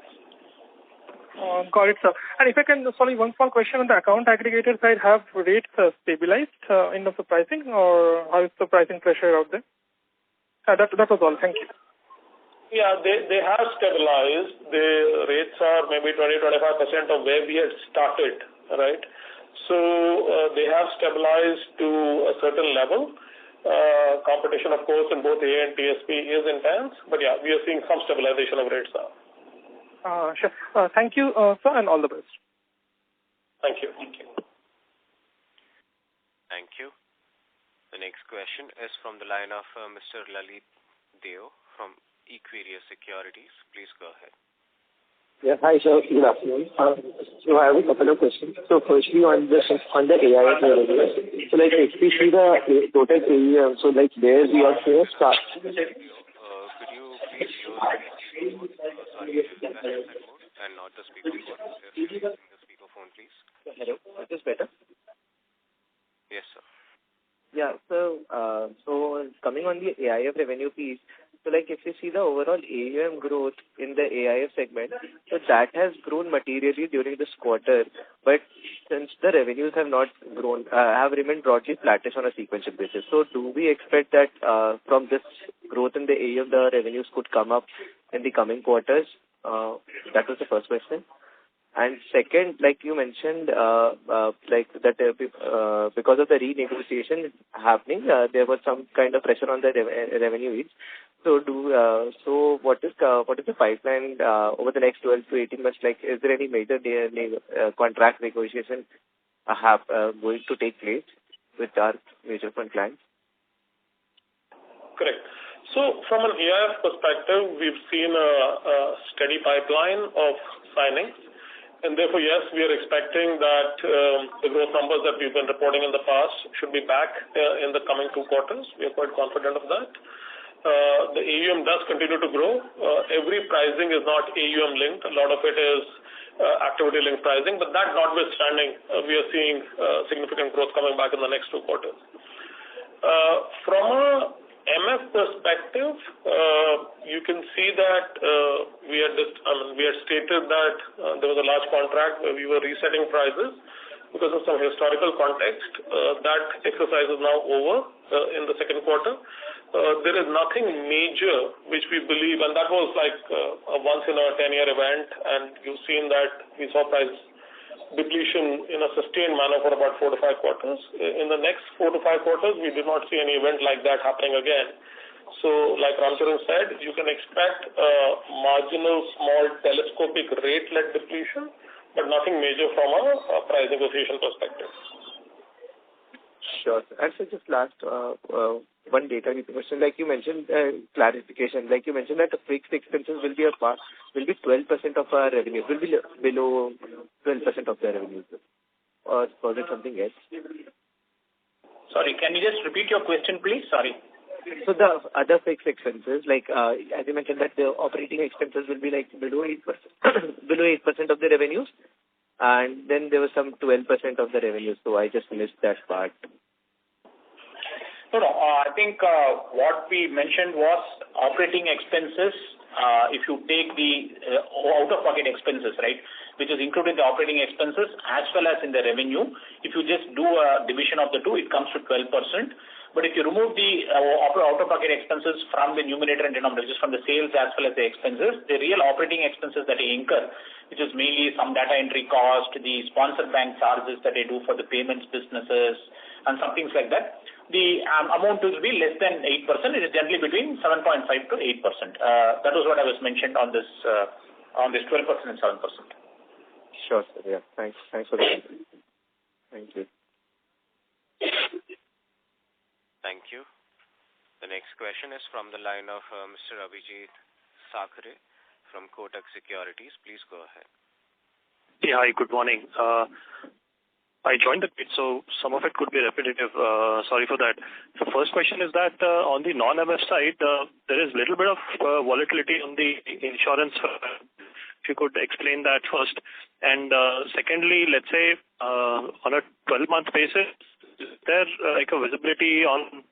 Got it, sir. And if I can, sorry, one small question on the account aggregator side, have rates stabilized in terms of pricing, or how is the pricing pressure out there? That was all. Thank you. Yeah, they have stabilized. The rates are maybe 20-25% of where we had started, right? So they have stabilized to a certain level. Competition, of course, in both AA and TSP is intense, but yeah, we are seeing some stabilization of rates now. Sure. Thank you, sir, and all the best. Thank you. Thank you. Thank you. The next question is from the line of Mr. Lalit Deo from Equirius Securities. Please go ahead. Yeah, hi, sir. Good afternoon. So I have a couple of questions. So firstly, on the AIF revenue, so like if we see the total AUM, so like there we are here start. Could you please use and not the speakerphone? If you're using the speakerphone, please. Hello, is this better? Yes, sir. Yeah, so coming on the AIF revenue piece, so like if you see the overall AUM growth in the AIF segment, so that has grown materially during this quarter, but since the revenues have not grown, have remained broadly flattish on a sequential basis. So do we expect that from this growth in the AUM, the revenues could come up in the coming quarters? That was the first question. And second, like you mentioned, like that because of the renegotiation happening, there was some kind of pressure on the revenue yields. So what is the pipeline over the next 12 to 18 months? Like, is there any major contract negotiation going to take place with our mutual fund clients? Correct. So from an AIF perspective, we've seen a steady pipeline of signings. And therefore, yes, we are expecting that the growth numbers that we've been reporting in the past should be back in the coming 2 quarters. We are quite confident of that. The AUM does continue to grow. Every pricing is not AUM linked. A lot of it is activity linked pricing. But that notwithstanding, we are seeing significant growth coming back in the next 2 quarters. From a MF perspective, you can see that we had stated that there was a large contract where we were resetting prices because of some historical context. That exercise is now over in the second quarter. There is nothing major which we believe, and that was like a once in a 10-year event, and you've seen that we saw price depletion in a sustained manner for about 4 to 5 quarters. In the next 4 to 5 quarters, we did not see any event like that happening again. So, like Ramcharan said, you can expect a marginal, small, telescopic rate-led depletion, but nothing major from a price negotiation perspective. Sure. And so just last one data question, like you mentioned, clarification, like you mentioned that the fixed expenses will be 12% of our revenues, will be below 12% of the revenues, or was it something else? Sorry, can you just repeat your question, please? Sorry. So the other fixed expenses, like as you mentioned that the operating expenses will be like below 8%, below 8% of the revenues, and then there was some 12% of the revenues. So I just missed that part. No, I think what we mentioned was operating expenses. If you take the out-of-pocket expenses, right, which is included in the operating expenses as well as in the revenue, if you just do a division of the two, it comes to 12%. But if you remove the out-of-pocket expenses from the numerator and denominator, just from the sales as well as the expenses, the real operating expenses that they incur, which is mainly some data entry cost, the sponsored bank charges that they do for the payments businesses, and some things like that, the amount will be less than 8%. It is generally between 7.5 to 8%. That was what I was mentioned on this 12% and 7%. Sure, sir. Yeah. Thanks for the answer. Thank you. Thank you. The next question is from the line of Mr. Abhijit Sakhare from Kotak Securities. Please go ahead. Yeah, hi, good morning. I joined the bit, so some of it could be repetitive. Sorry for that. So first question is that on the non-MF side, there is little bit of volatility on the insurance. If you could explain that first. And secondly, let's say on a 12-month basis, is there like a visibility on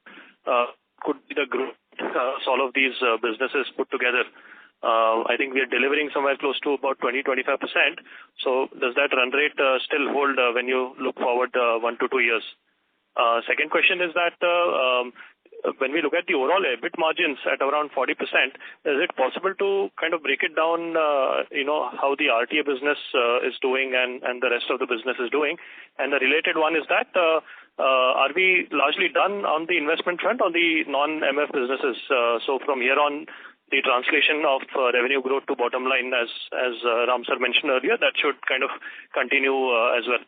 could be the growth all of these businesses put together? I think we are delivering somewhere close to about 20-25%. So does that run rate still hold when you look forward 1 to 2 years? Second question is that when we look at the overall EBIT margins at around 40%, is it possible to kind of break it down, how the RTA business is doing and the rest of the business is doing? And the related one is that are we largely done on the investment front on the non-MF businesses? So from here on, the translation of revenue growth to bottom line, as Ram sir mentioned earlier, that should kind of continue as well.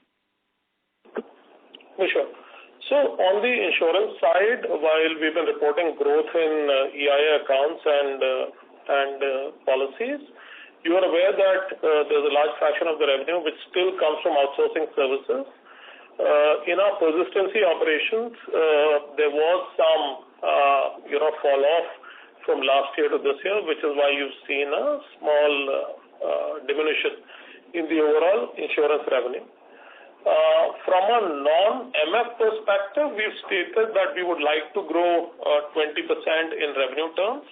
Sure. So on the insurance side, while we've been reporting growth in EIA accounts and policies, you are aware that there's a large fraction of the revenue which still comes from outsourcing services. In our persistency operations, there was some fall off from last year to this year, which is why you've seen a small diminution in the overall insurance revenue. From a non-MF perspective, we've stated that we would like to grow 20% in revenue terms.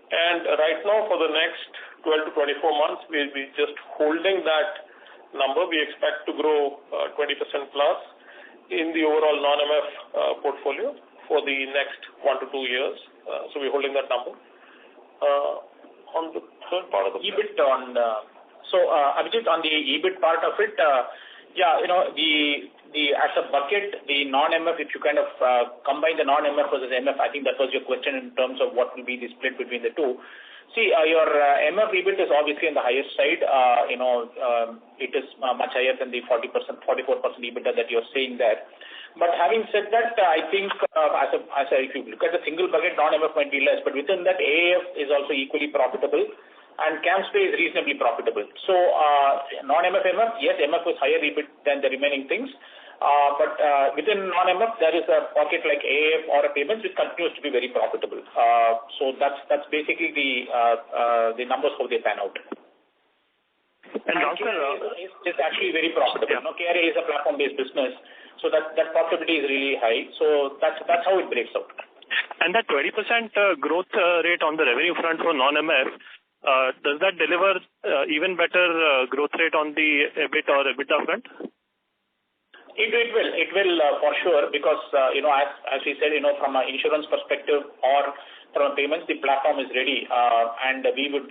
And right now, for the next 12 to 24 months, we'll be just holding that number. We expect to grow 20% plus in the overall non-MF portfolio for the next 1 to 2 years. So we're holding that number. On the third part of the EBIT Abhijit, on the EBIT part of it, the as a bucket, the non-MF, if you kind of combine the non-MF versus MF, I think that was your question in terms of what will be the split between the two. See, your MF EBIT is obviously on the highest side. It is much higher than the 40%, 44% EBITDA that you're saying there. But having said that, I think if you look at the single bucket, non-MF might be less, but within that, AAF is also equally profitable, and CAMS is reasonably profitable. So non-MF, MF, yes, MF was higher EBIT than the remaining things. But within non-MF, there is a pocket like AAF or a payments which continues to be very profitable. So that's basically the numbers how they pan out. And is actually very profitable. Yeah. KRA is a platform-based business, so that profitability is really high. So that's how it breaks out. And that 20% growth rate on the revenue front for non-MF, does that deliver even better growth rate on the EBIT or EBITDA front? It will for sure, because as we said, from an insurance perspective or from a payments, the platform is ready, and we would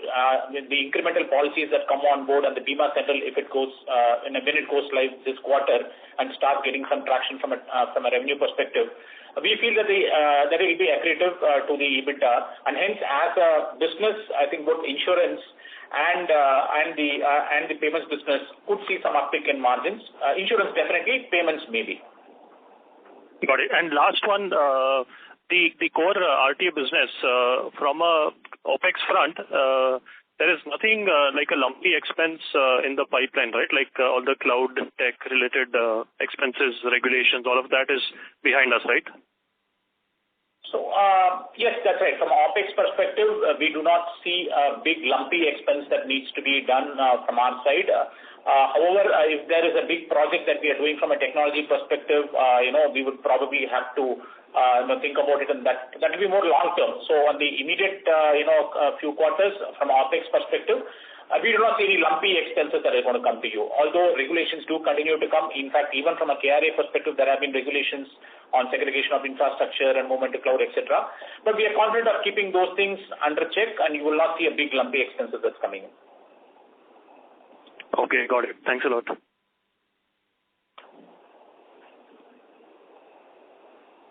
with the incremental policies that come on board and the Bima Central, if it goes when it goes live this quarter and start getting some traction from a revenue perspective, we feel that that it will be accretive to the EBITDA, and hence as a business, I think both insurance and the payments business could see some uptick in margins. Insurance definitely, payments maybe. Got it. And last one, the core RTA business from a OPEX front, there is nothing like a lumpy expense in the pipeline, right? Like all the cloud tech related expenses, regulations, all of that is behind us, right? So, yes, that's right. From an OPEX perspective, we do not see a big lumpy expense that needs to be done from our side. However, if there is a big project that we are doing from a technology perspective, we would probably have to think about it, and that will be more long term. So on the immediate, few quarters from OPEX perspective, we do not see any lumpy expenses that are going to come to you. Although regulations do continue to come. In fact, even from a KRA perspective, there have been regulations on segregation of infrastructure and movement to cloud, etc. But we are confident of keeping those things under check, and you will not see a big lumpy expenses that's coming in. Okay, got it. Thanks a lot.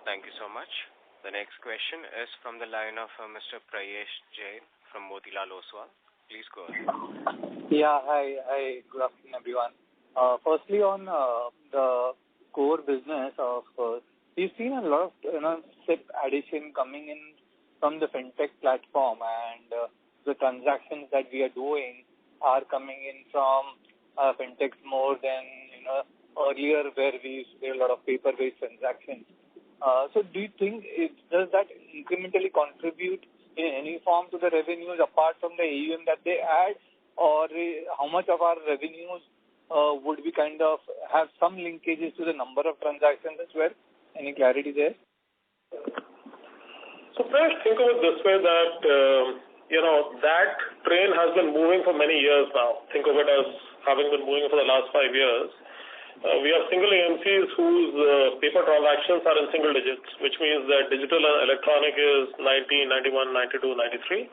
Thank you so much. The next question is from the line of Mr. Prayesh Jain from Motilal Oswal. Please go ahead. Yeah, hi. Good afternoon, everyone. Firstly, on the core business of, we've seen a lot of SIP addition coming in from the fintech platform, and the transactions that we are doing are coming in from fintechs more than earlier where we used to do a lot of paper-based transactions. So do you think does that incrementally contribute in any form to the revenues apart from the AUM that they add, or how much of our revenues would we kind of have some linkages to the number of transactions as well? Any clarity there? So Prayesh, think of it this way that, that train has been moving for many years now. Think of it as having been moving for the last 5 years. We have single AMCs whose paper transactions are in single digits, which means that digital and electronic is 90, 91, 92, 93.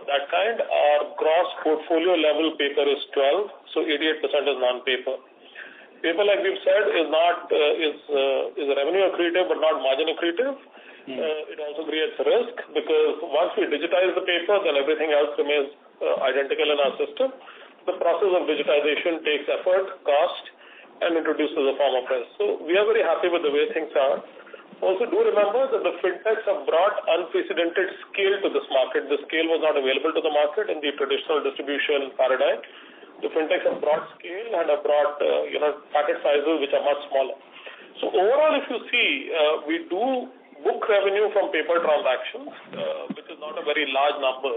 That kind. Our gross portfolio level paper is 12, so 88% is non-paper. Paper, like we've said, is revenue accretive but not margin accretive. It also creates risk because once we digitize the paper, then everything else remains identical in our system. The process of digitization takes effort, cost, and introduces a form of risk. So we are very happy with the way things are. Also, do remember that the fintechs have brought unprecedented scale to this market. The scale was not available to the market in the traditional distribution paradigm. The fintechs have brought scale and have brought packet sizes which are much smaller. So overall, if you see, we do book revenue from paper transactions, which is not a very large number.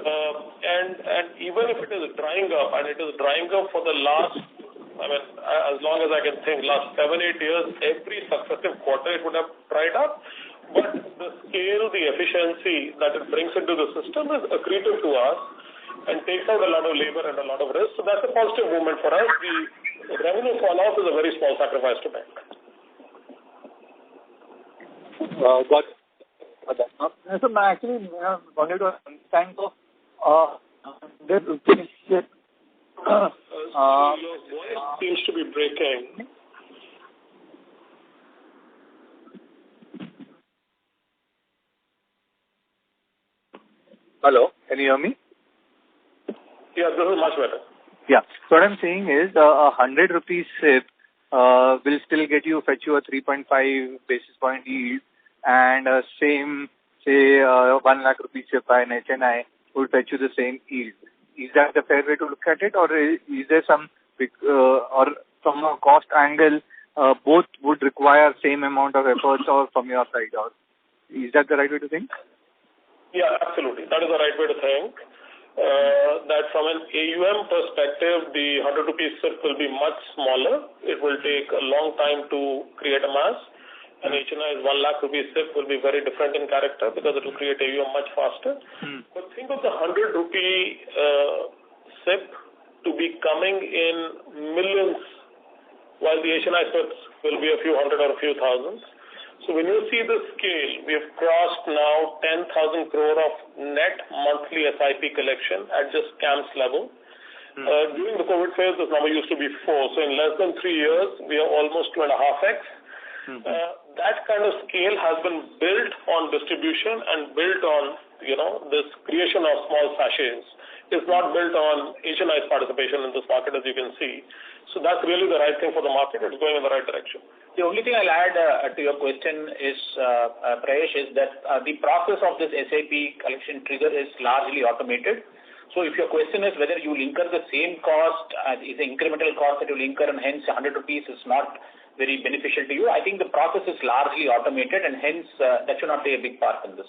And even if it is drying up, and it is drying up for the last, as long as I can think, last 7-8 years, every successive quarter it would have dried up. But the scale, the efficiency that it brings into the system is accretive to us and takes out a lot of labor and a lot of risk. So that's a positive movement for us. The revenue fall off is a very small sacrifice to make. Got that. So I actually wanted to understand Your voice seems to be breaking. Hello, can you hear me? Yeah, this is much better. Yeah. So what I'm saying is, 100 rupees SIP will still fetch you a 3.5 basis point yield, and same, say, 1 lakh rupees SIP by an HNI will fetch you the same yield. Is that the fair way to look at it, or is there some, or from a cost angle, both would require same amount of efforts, or from your side, or is that the right way to think? Yeah, absolutely. That is the right way to think. That from an AUM perspective, the 100 rupees SIP will be much smaller. It will take a long time to create a mass. An HNI's 1 lakh rupees SIP will be very different in character because it will create AUM much faster. But think of the 100 rupee SIP to be coming in millions, while the HNI SIPs will be a few hundred or a few thousands. So when you see the scale, we have crossed now 10,000 crore of net monthly SIP collection at just CAMS level. During the COVID phase, this number used to be 4. So in less than 3 years, we are almost 2.5x. That kind of scale has been built on distribution and built on, this creation of small sachets. It's not built on HNI's participation in this market, as you can see. So that's really the right thing for the market. It's going in the right direction. The only thing I'll add to your question is, Prayesh, is that the process of this SIP collection trigger is largely automated. So if your question is whether you will incur the same cost, is the incremental cost that you will incur, and hence 100 rupees is not very beneficial to you, I think the process is largely automated, and hence that should not play a big part in this.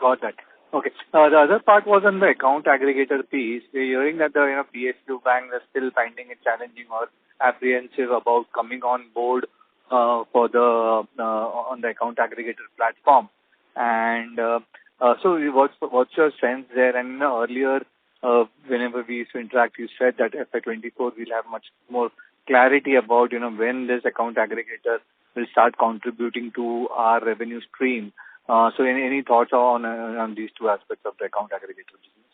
Got that. Okay. The other part was on the account aggregator piece. We're hearing that the PSU banks are still finding it challenging or apprehensive about coming on board for the on the account aggregator platform. And so what's your sense there? And earlier, whenever we used to interact, you said that FY24 we'll have much more clarity about when this account aggregator will start contributing to our revenue stream. So any thoughts on these two aspects of the account aggregator business?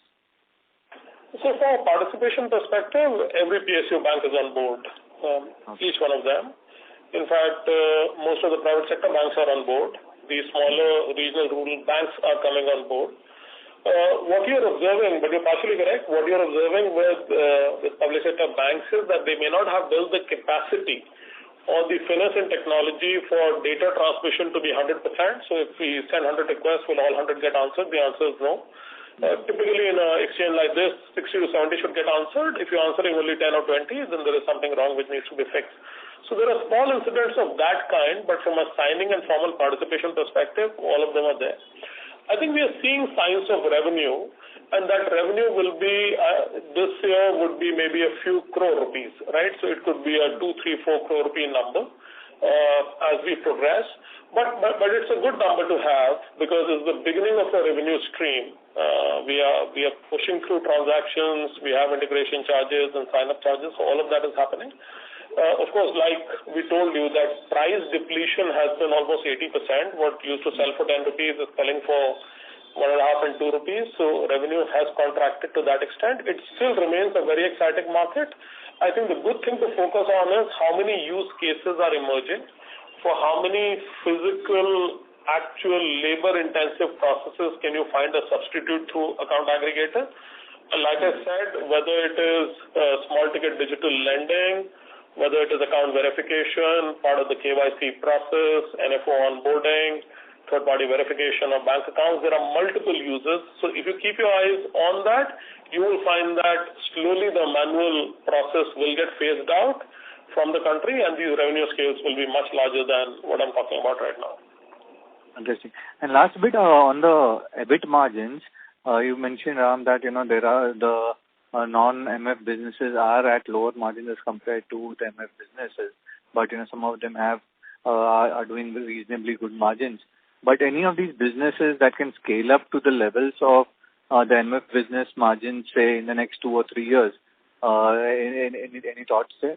So from a participation perspective, every PSU bank is on board, each one of them. In fact, most of the private sector banks are on board. The smaller regional rural banks are coming on board. What you're observing, but you're partially correct, what you're observing with public sector banks is that they may not have built the capacity or the finesse and technology for data transmission to be 100%. So if we send 100 requests, will all 100 get answered? The answer is no. Typically in an exchange like this, 60 to 70 should get answered. If you're answering only 10 or 20, then there is something wrong which needs to be fixed. So there are small incidents of that kind, but from a signing and formal participation perspective, all of them are there. I think we are seeing signs of revenue, and that revenue will be, this year would be maybe a few crore rupees, right? So it could be a 2, 3, 4 crore rupee number as we progress. But it's a good number to have because it's the beginning of a revenue stream. We are pushing through transactions, we have integration charges and sign-up charges, so all of that is happening. Of course, like we told you, that price depletion has been almost 80%. What used to sell for 10 rupees is selling for 1.5 and 2 rupees, so revenue has contracted to that extent. It still remains a very exciting market. I think the good thing to focus on is how many use cases are emerging, for how many physical, actual labor-intensive processes can you find a substitute through account aggregator. And like I said, whether it is small-ticket digital lending, whether it is account verification, part of the KYC process, NFO onboarding, third-party verification of bank accounts, there are multiple users. So if you keep your eyes on that, you will find that slowly the manual process will get phased out from the country, and these revenue scales will be much larger than what I'm talking about right now. Interesting. And last bit on the EBIT margins, you mentioned, Ram, that there are the non-MF businesses are at lower margins as compared to the MF businesses, but some of them are doing reasonably good margins. But any of these businesses that can scale up to the levels of the MF business margins, say in the next 2 or 3 years, any thoughts there?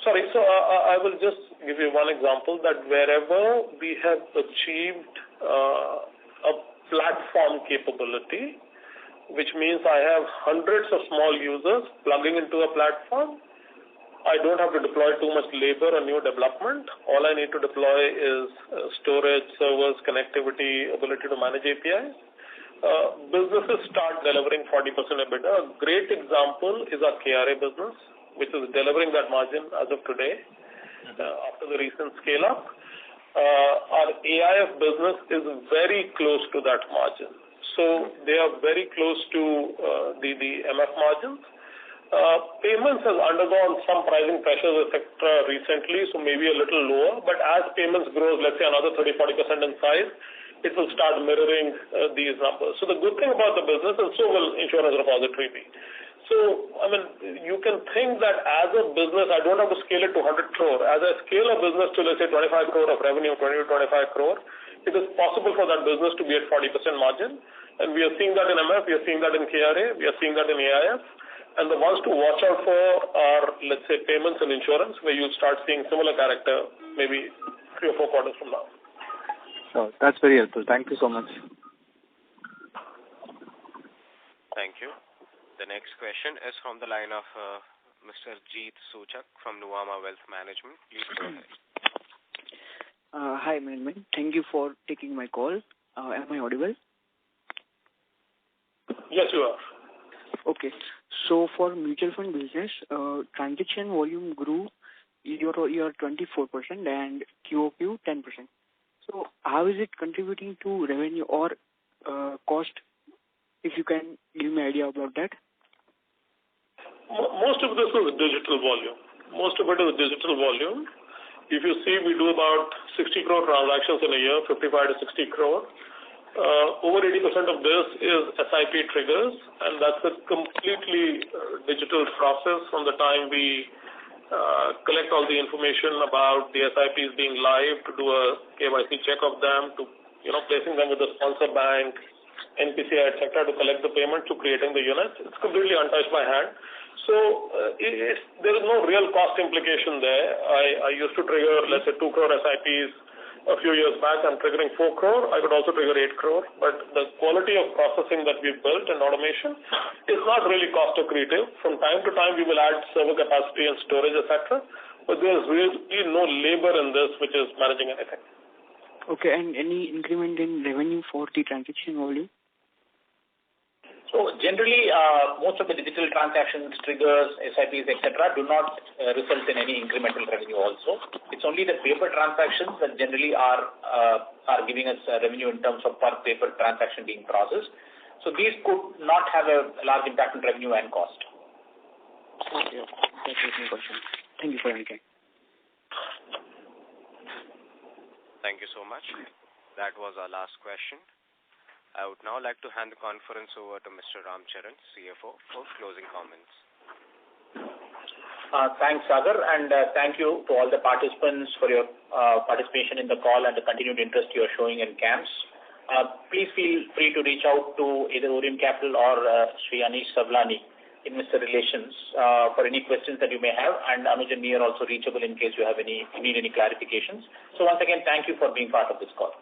Sorry, so I will just give you one example that wherever we have achieved a platform capability, which means I have hundreds of small users plugging into a platform, I don't have to deploy too much labor or new development. All I need to deploy is storage, servers, connectivity, ability to manage APIs. Businesses start delivering 40% EBITDA. A great example is our KRA business, which is delivering that margin as of today after the recent scale-up. Our AIF business is very close to that margin. So they are very close to the MF margins. Payments has undergone some pricing pressures, etc. recently, so maybe a little lower. But as payments grows, let's say another 30-40% in size, it will start mirroring these numbers. So the good thing about the business, and so will insurance repository be. So, I mean, you can think that as a business, I don't have to scale it to 100 crore. As I scale a business to, let's say, 25 crore of revenue, 20 to 25 crore, it is possible for that business to be at 40% margin. And we are seeing that in MF, we are seeing that in KRA, we are seeing that in AIF. And the ones to watch out for are, let's say, payments and insurance, where you'll start seeing similar character maybe 3 or 4 quarters from now. Sure. That's very helpful. Thank you so much. Thank you. The next question is from the line of Mr. Jeet Sochak from Nuvama Wealth Management. Please go ahead. Hi, management. Thank you for taking my call. Am I audible? Yes, you are. Okay. So for mutual fund business, transaction volume grew year 24% and QOQ 10%. So how is it contributing to revenue or cost? If you can give me an idea about that. Most of this is digital volume. Most of it is digital volume. If you see, we do about 60 crore transactions in a year, 55 to 60 crore. Over 80% of this is SIP triggers, and that's a completely digital process from the time we collect all the information about the SIPs being live, to do a KYC check of them, to placing them with the sponsor bank, NPCI, etc., to collect the payment, to creating the units. It's completely untouched by hand. So there is no real cost implication there. I used to trigger, let's say, 2 crore SIPs a few years back. I'm triggering 4 crore. I could also trigger 8 crore. But the quality of processing that we've built and automation is not really cost accretive. From time to time, we will add server capacity and storage, etc. But there's really no labor in this which is managing anything. Okay, and any increment in revenue for the transaction volume? So generally, most of the digital transactions, triggers, SIPs, etc., do not result in any incremental revenue also. It's only the paper transactions that generally are giving us revenue in terms of per paper transaction being processed. So these could not have a large impact on revenue and cost. Okay. That's my question. Thank you for answering. Thank you so much. That was our last question. I would now like to hand the conference over to Mr. Ramcharan, CFO, for closing comments. Thanks, Sagar, and thank you to all the participants for your participation in the call and the continued interest you are showing in CAMS. Please feel free to reach out to either Orient Capital or Sri Anish Savlani, Investor Relations, for any questions that you may have, and Anuj and me are also reachable in case you need any clarifications. So once again, thank you for being part of this call.